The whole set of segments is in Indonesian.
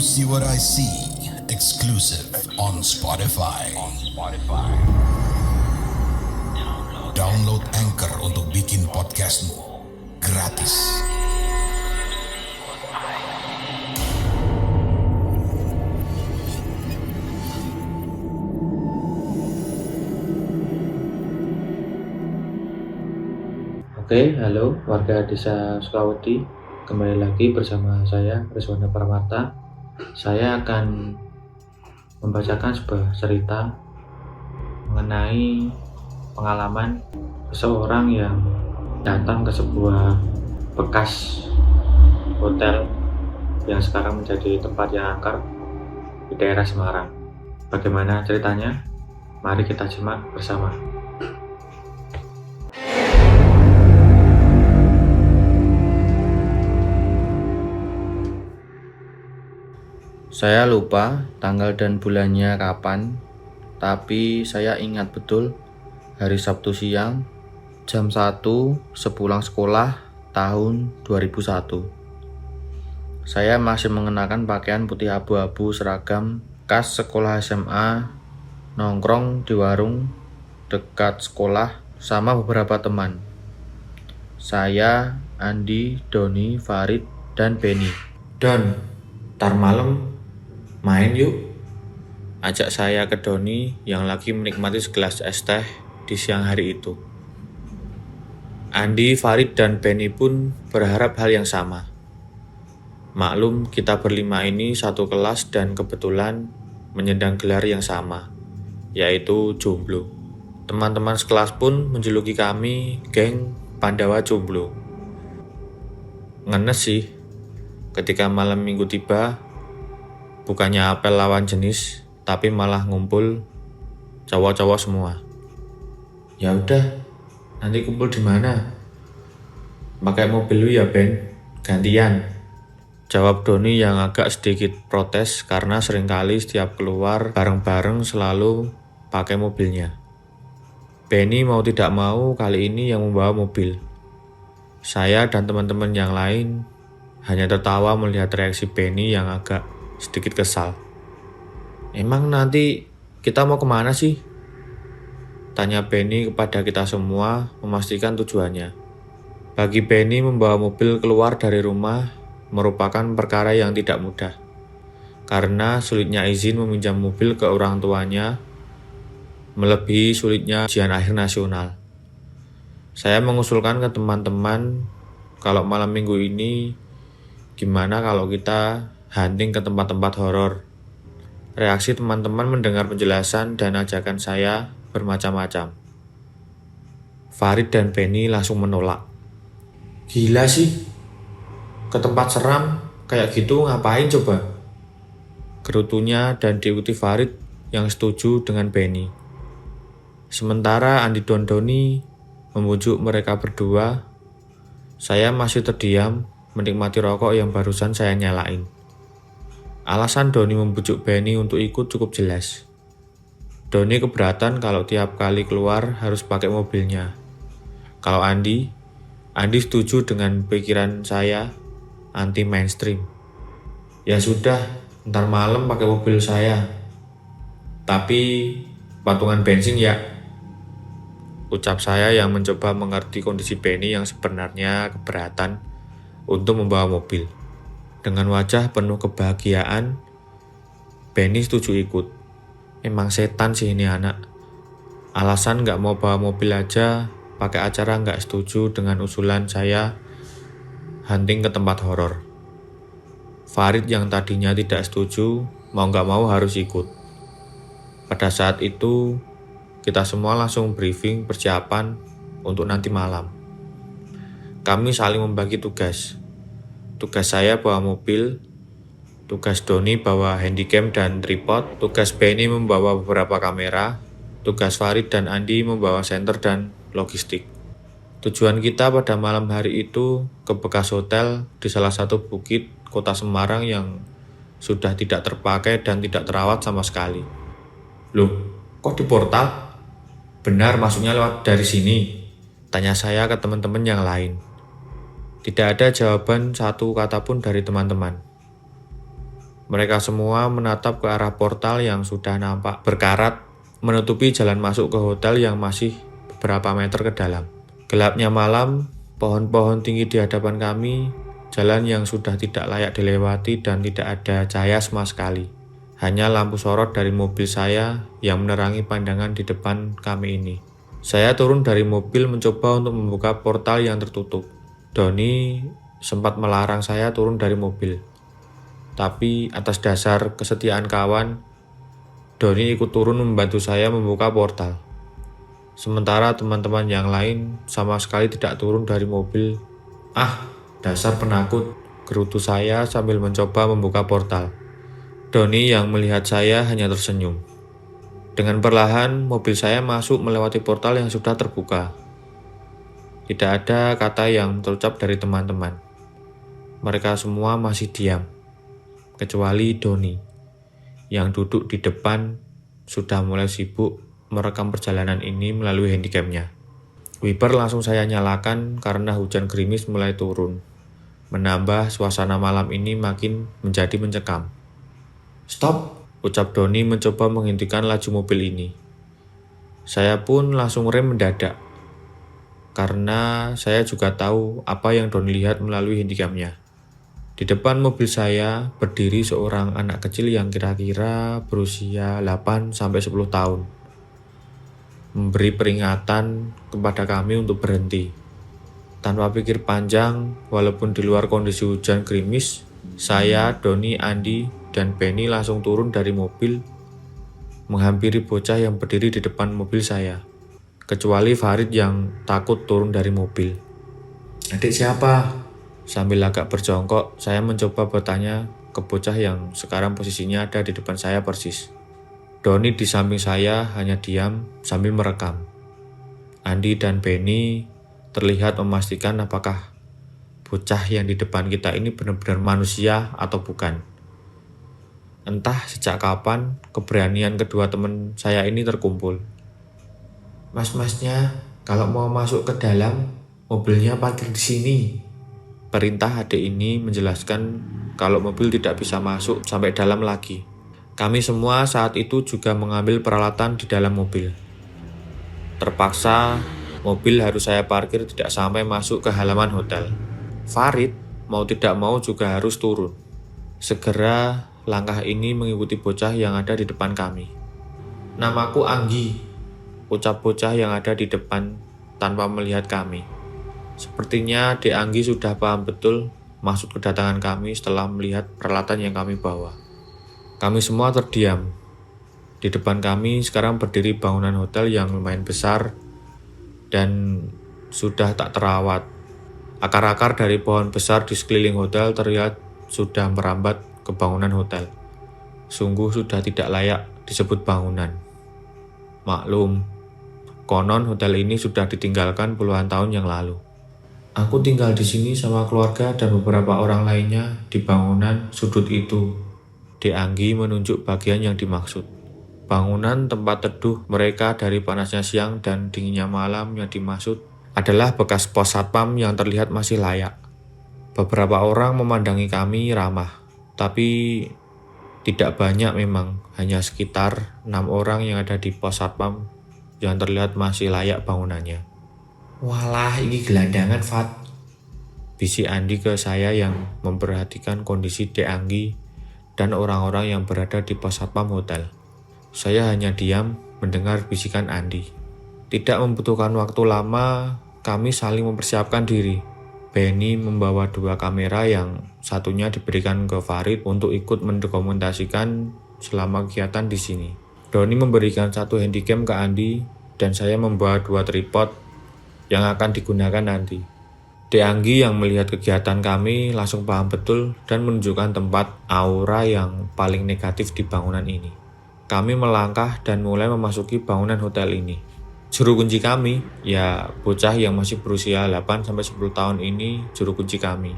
See What I See, exclusive on Spotify. Download Anchor untuk bikin podcastmu gratis. Oke, halo warga desa Sukawati. Kembali lagi bersama saya, Rizwana Parmarta. Saya akan membacakan sebuah cerita mengenai pengalaman seseorang yang datang ke sebuah bekas hotel yang sekarang menjadi tempat yang angker di daerah Semarang. Bagaimana ceritanya? Mari kita simak bersama. Saya lupa tanggal dan bulannya kapan, tapi saya ingat betul hari Sabtu siang, jam 1 sepulang sekolah tahun 2001. Saya masih mengenakan pakaian putih abu-abu seragam khas sekolah SMA, nongkrong di warung dekat sekolah sama beberapa teman. Saya, Andi, Doni, Farid, dan Benny. Don, ntar malam main yuk, ajak saya ke Doni yang lagi menikmati segelas es teh di siang hari itu. Andi, Farid, dan Benny pun berharap hal yang sama. Maklum kita berlima ini satu kelas dan kebetulan menyandang gelar yang sama, yaitu jomblo. Teman-teman sekelas pun menjuluki kami geng Pandawa Jomblo. Ngenes sih, ketika malam minggu tiba, bukannya apel lawan jenis, tapi malah ngumpul cowok-cowok semua. Ya udah, nanti kumpul di mana? Pakai mobil lu ya Ben, gantian. Jawab Doni yang agak sedikit protes karena seringkali setiap keluar bareng-bareng selalu pakai mobilnya. Benny mau tidak mau kali ini yang membawa mobil. Saya dan teman-teman yang lain hanya tertawa melihat reaksi Benny yang agak sedikit kesal. Emang nanti kita mau kemana sih? Tanya Benny kepada kita semua memastikan tujuannya. Bagi Benny membawa mobil keluar dari rumah merupakan perkara yang tidak mudah. Karena sulitnya izin meminjam mobil ke orang tuanya melebihi sulitnya ujian akhir nasional. Saya mengusulkan ke teman-teman kalau malam minggu ini gimana kalau kita hunting ke tempat-tempat horor. Reaksi teman-teman mendengar penjelasan dan ajakan saya bermacam-macam. Farid dan Benny langsung menolak. Gila sih, ke tempat seram kayak gitu ngapain coba? Gerutunya dan diikuti Farid yang setuju dengan Benny. Sementara Andi dan Doni membujuk mereka berdua, saya masih terdiam menikmati rokok yang barusan saya nyalain. Alasan Doni membujuk Benny untuk ikut cukup jelas. Doni keberatan kalau tiap kali keluar harus pakai mobilnya. Kalau Andi setuju dengan pikiran saya anti mainstream. Ya sudah, ntar malam pakai mobil saya. Tapi patungan bensin ya. Ucap saya yang mencoba mengerti kondisi Benny yang sebenarnya keberatan untuk membawa mobil. Dengan wajah penuh kebahagiaan, Benny setuju ikut. Emang setan sih ini anak. Alasan gak mau bawa mobil aja, pakai acara gak setuju dengan usulan saya hunting ke tempat horor. Farid yang tadinya tidak setuju, mau gak mau harus ikut. Pada saat itu, kita semua langsung briefing persiapan untuk nanti malam. Kami saling membagi tugas. Tugas saya bawa mobil, tugas Doni bawa handycam dan tripod, tugas Benny membawa beberapa kamera, tugas Farid dan Andi membawa senter dan logistik. Tujuan kita pada malam hari itu ke bekas hotel di salah satu bukit kota Semarang yang sudah tidak terpakai dan tidak terawat sama sekali. Loh, kok di portal? Benar masuknya lewat dari sini? Tanya saya ke teman-teman yang lain. Tidak ada jawaban satu kata pun dari teman-teman. Mereka semua menatap ke arah portal yang sudah nampak berkarat menutupi jalan masuk ke hotel yang masih beberapa meter ke dalam. Gelapnya malam, pohon-pohon tinggi di hadapan kami, jalan yang sudah tidak layak dilewati dan tidak ada cahaya sama sekali. Hanya lampu sorot dari mobil saya yang menerangi pandangan di depan kami ini. Saya turun dari mobil mencoba untuk membuka portal yang tertutup. Doni sempat melarang saya turun dari mobil. Tapi atas dasar kesetiaan kawan, Doni ikut turun membantu saya membuka portal. Sementara teman-teman yang lain sama sekali tidak turun dari mobil. Ah, dasar penakut, gerutu saya sambil mencoba membuka portal. Doni yang melihat saya hanya tersenyum. Dengan perlahan, mobil saya masuk melewati portal yang sudah terbuka. Tidak ada kata yang terucap dari teman-teman. Mereka semua masih diam. Kecuali Doni, yang duduk di depan sudah mulai sibuk merekam perjalanan ini melalui handycamnya. Wiper langsung saya nyalakan karena hujan gerimis mulai turun, menambah suasana malam ini makin menjadi mencekam. "Stop!" ucap Doni mencoba menghentikan laju mobil ini. Saya pun langsung rem mendadak, karena saya juga tahu apa yang Doni lihat melalui handycamnya. Di depan mobil saya berdiri seorang anak kecil yang kira-kira berusia 8-10 tahun. Memberi peringatan kepada kami untuk berhenti. Tanpa pikir panjang, walaupun di luar kondisi hujan gerimis, saya, Doni, Andi, dan Penny langsung turun dari mobil, menghampiri bocah yang berdiri di depan mobil saya. Kecuali Farid yang takut turun dari mobil. "Adik siapa?" Sambil agak berjongkok, saya mencoba bertanya ke bocah yang sekarang posisinya ada di depan saya persis. Doni di samping saya hanya diam sambil merekam. Andi dan Benny terlihat memastikan apakah bocah yang di depan kita ini benar-benar manusia atau bukan. Entah sejak kapan keberanian kedua teman saya ini terkumpul. "Mas-masnya, kalau mau masuk ke dalam, mobilnya parkir di sini." Perintah adik ini menjelaskan kalau mobil tidak bisa masuk sampai dalam lagi. Kami semua saat itu juga mengambil peralatan di dalam mobil. Terpaksa, mobil harus saya parkir tidak sampai masuk ke halaman hotel. Farid mau tidak mau juga harus turun. Segera langkah ini mengikuti bocah yang ada di depan kami. "Namaku Anggi," ucap bocah yang ada di depan tanpa melihat kami. Sepertinya Dek Anggi sudah paham betul maksud kedatangan kami setelah melihat peralatan yang kami bawa. Kami semua terdiam. Di depan kami sekarang berdiri bangunan hotel yang lumayan besar dan sudah tak terawat. Akar-akar dari pohon besar di sekeliling hotel terlihat sudah merambat ke bangunan hotel. Sungguh sudah tidak layak disebut bangunan. Maklum, konon hotel ini sudah ditinggalkan puluhan tahun yang lalu. "Aku tinggal di sini sama keluarga dan beberapa orang lainnya di bangunan sudut itu." Dek Anggi menunjuk bagian yang dimaksud. Bangunan tempat teduh mereka dari panasnya siang dan dinginnya malam yang dimaksud adalah bekas pos satpam yang terlihat masih layak. Beberapa orang memandangi kami ramah, tapi tidak banyak memang, hanya sekitar 6 orang yang ada di pos satpam yang terlihat masih layak bangunannya. "Walah, ini gelandangan, Fat," bisik Andi ke saya yang memperhatikan kondisi Dek Anggi dan orang-orang yang berada di pos satpam hotel. Saya hanya diam mendengar bisikan Andi. Tidak membutuhkan waktu lama, kami saling mempersiapkan diri. Benny membawa 2 kamera yang satunya diberikan ke Farid untuk ikut mendokumentasikan selama kegiatan di sini. Doni memberikan 1 handycam ke Andi dan saya membawa 2 tripod yang akan digunakan nanti. Dek Anggi yang melihat kegiatan kami langsung paham betul dan menunjukkan tempat aura yang paling negatif di bangunan ini. Kami melangkah dan mulai memasuki bangunan hotel ini. Juru kunci kami, ya bocah yang masih berusia 8-10 tahun ini juru kunci kami.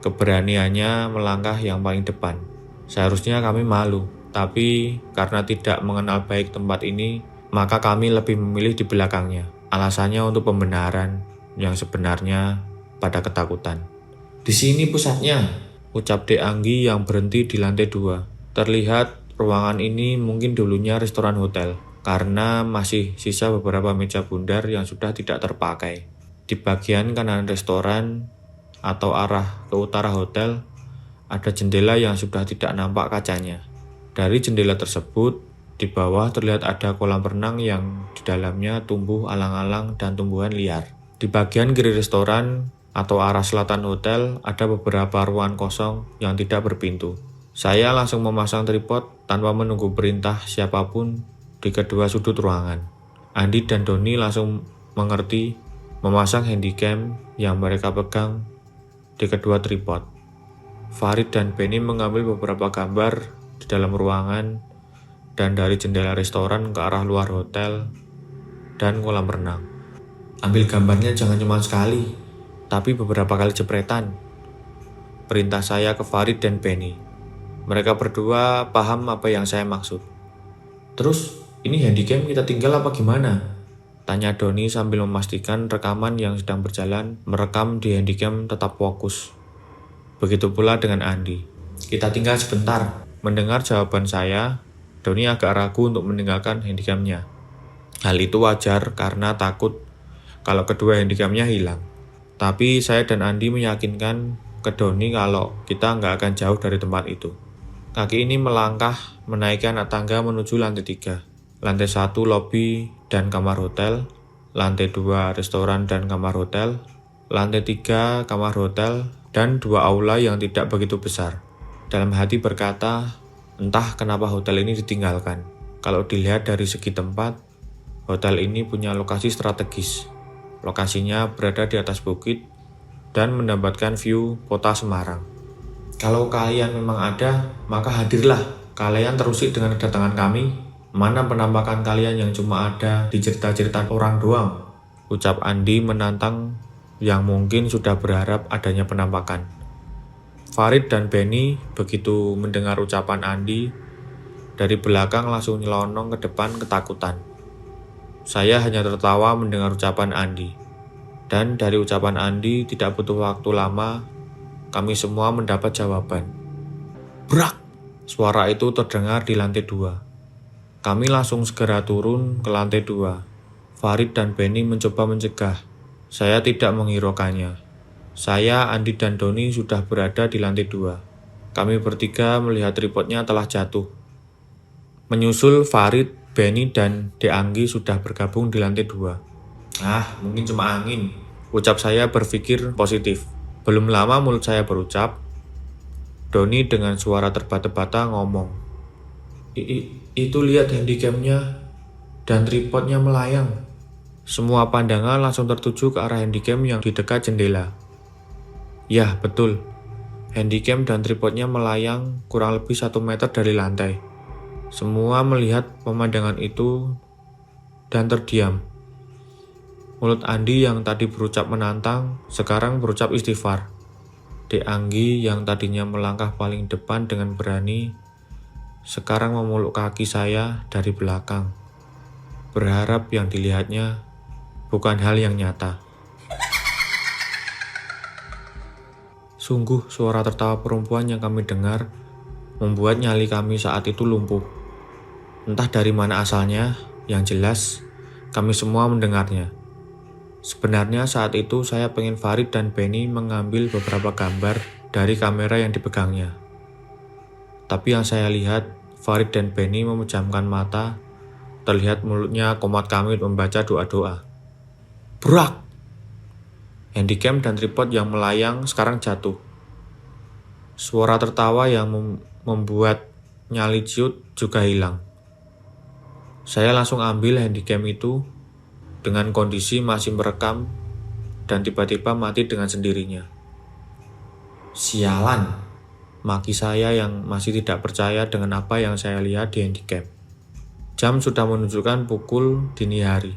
Keberaniannya melangkah yang paling depan. Seharusnya kami malu, tapi karena tidak mengenal baik tempat ini, maka kami lebih memilih di belakangnya. Alasannya untuk pembenaran yang sebenarnya pada ketakutan. "Di sini pusatnya," ucap Dek Anggi yang berhenti di lantai 2. Terlihat ruangan ini mungkin dulunya restoran hotel, karena masih sisa beberapa meja bundar yang sudah tidak terpakai. Di bagian kanan restoran atau arah ke utara hotel, ada jendela yang sudah tidak nampak kacanya. Dari jendela tersebut, di bawah terlihat ada kolam renang yang di dalamnya tumbuh alang-alang dan tumbuhan liar. Di bagian kiri restoran atau arah selatan hotel, ada beberapa ruangan kosong yang tidak berpintu. Saya langsung memasang tripod tanpa menunggu perintah siapapun di kedua sudut ruangan. Andi dan Doni langsung mengerti memasang handycam yang mereka pegang di kedua tripod. Farid dan Benny mengambil beberapa gambar di dalam ruangan dan dari jendela restoran ke arah luar hotel dan kolam renang. Ambil gambarnya jangan cuma sekali, tapi beberapa kali jepretan. Perintah saya ke Farid dan Benny. Mereka berdua paham apa yang saya maksud. Terus, ini handycam kita tinggal apa gimana? Tanya Doni sambil memastikan rekaman yang sedang berjalan merekam di handycam tetap fokus. Begitu pula dengan Andi. Kita tinggal sebentar. Mendengar jawaban saya, Doni agak ragu untuk meninggalkan handycamnya. Hal itu wajar karena takut kalau kedua handycamnya hilang. Tapi saya dan Andi meyakinkan ke Doni kalau kita nggak akan jauh dari tempat itu. Kaki ini melangkah menaiki anak tangga menuju lantai 3. Lantai 1 lobi dan kamar hotel, lantai 2 restoran dan kamar hotel, lantai 3 kamar hotel, dan 2 aula yang tidak begitu besar. Dalam hati berkata, entah kenapa hotel ini ditinggalkan. Kalau dilihat dari segi tempat, hotel ini punya lokasi strategis. Lokasinya berada di atas bukit dan mendapatkan view kota Semarang. Kalau kalian memang ada, maka hadirlah. Kalian terusik dengan kedatangan kami. Mana penampakan kalian yang cuma ada di cerita-cerita orang doang? Ucap Andi menantang yang mungkin sudah berharap adanya penampakan. Farid dan Benny begitu mendengar ucapan Andi, dari belakang langsung nyelonong ke depan ketakutan. Saya hanya tertawa mendengar ucapan Andi. Dan dari ucapan Andi tidak butuh waktu lama, kami semua mendapat jawaban. Brak! Suara itu terdengar di lantai 2. Kami langsung segera turun ke lantai 2. Farid dan Benny mencoba mencegah. Saya tidak menghiraukannya. Saya, Andi, dan Doni sudah berada di lantai 2. Kami bertiga melihat tripodnya telah jatuh. Menyusul Farid, Benny, dan Dek Anggi sudah bergabung di lantai 2. Mungkin cuma angin. Ucap saya berpikir positif. Belum lama mulut saya berucap. Doni dengan suara terbata-bata ngomong. Itu lihat handycamnya dan tripodnya melayang. Semua pandangan langsung tertuju ke arah handycam yang di dekat jendela. Ya, betul. Handycam dan tripodnya melayang kurang lebih 1 meter dari lantai. Semua melihat pemandangan itu dan terdiam. Mulut Andi yang tadi berucap menantang, sekarang berucap istighfar. Dek Anggi yang tadinya melangkah paling depan dengan berani, sekarang memeluk kaki saya dari belakang. Berharap yang dilihatnya bukan hal yang nyata. Sungguh suara tertawa perempuan yang kami dengar membuat nyali kami saat itu lumpuh. Entah dari mana asalnya, yang jelas kami semua mendengarnya. Sebenarnya saat itu saya pengen Farid dan Benny mengambil beberapa gambar dari kamera yang dipegangnya. Tapi yang saya lihat, Farid dan Benny memejamkan mata, terlihat mulutnya komat kamit membaca doa-doa. Brak! Handycam dan tripod yang melayang sekarang jatuh. Suara tertawa yang membuat nyali ciut juga hilang. Saya langsung ambil handycam itu dengan kondisi masih merekam dan tiba-tiba mati dengan sendirinya. Sialan, maki saya yang masih tidak percaya dengan apa yang saya lihat di handycam. Jam sudah menunjukkan pukul dini hari.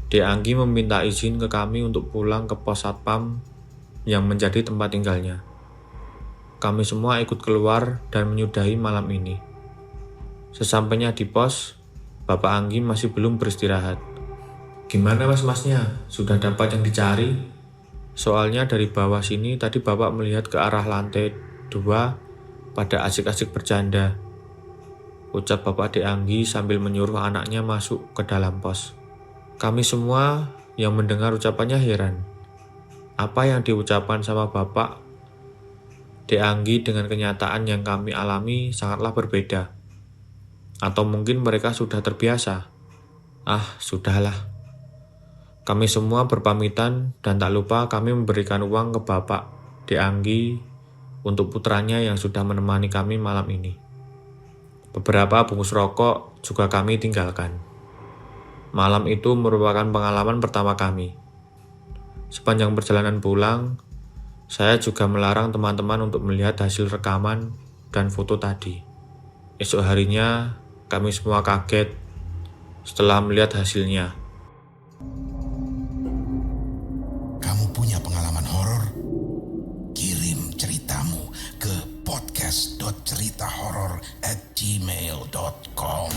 Dek Anggi meminta izin ke kami untuk pulang ke pos satpam yang menjadi tempat tinggalnya. Kami semua ikut keluar dan menyudahi malam ini. Sesampainya di pos, Bapak Anggi masih belum beristirahat. Gimana mas-masnya? Sudah dapat yang dicari? Soalnya dari bawah sini tadi Bapak melihat ke arah lantai 2 pada asik-asik bercanda. Ucap Bapak Dek Anggi sambil menyuruh anaknya masuk ke dalam pos. Kami semua yang mendengar ucapannya heran. Apa yang diucapkan sama Bapak Dek Anggi dengan kenyataan yang kami alami sangatlah berbeda. Atau mungkin mereka sudah terbiasa. Sudahlah. Kami semua berpamitan dan tak lupa kami memberikan uang ke Bapak Dek Anggi untuk putranya yang sudah menemani kami malam ini. Beberapa bungkus rokok juga kami tinggalkan. Malam itu merupakan pengalaman pertama kami. Sepanjang perjalanan pulang, saya juga melarang teman-teman untuk melihat hasil rekaman dan foto tadi. Esok harinya, kami semua kaget setelah melihat hasilnya. Kamu punya pengalaman horor? Kirim ceritamu ke podcast.ceritahoror@gmail.com.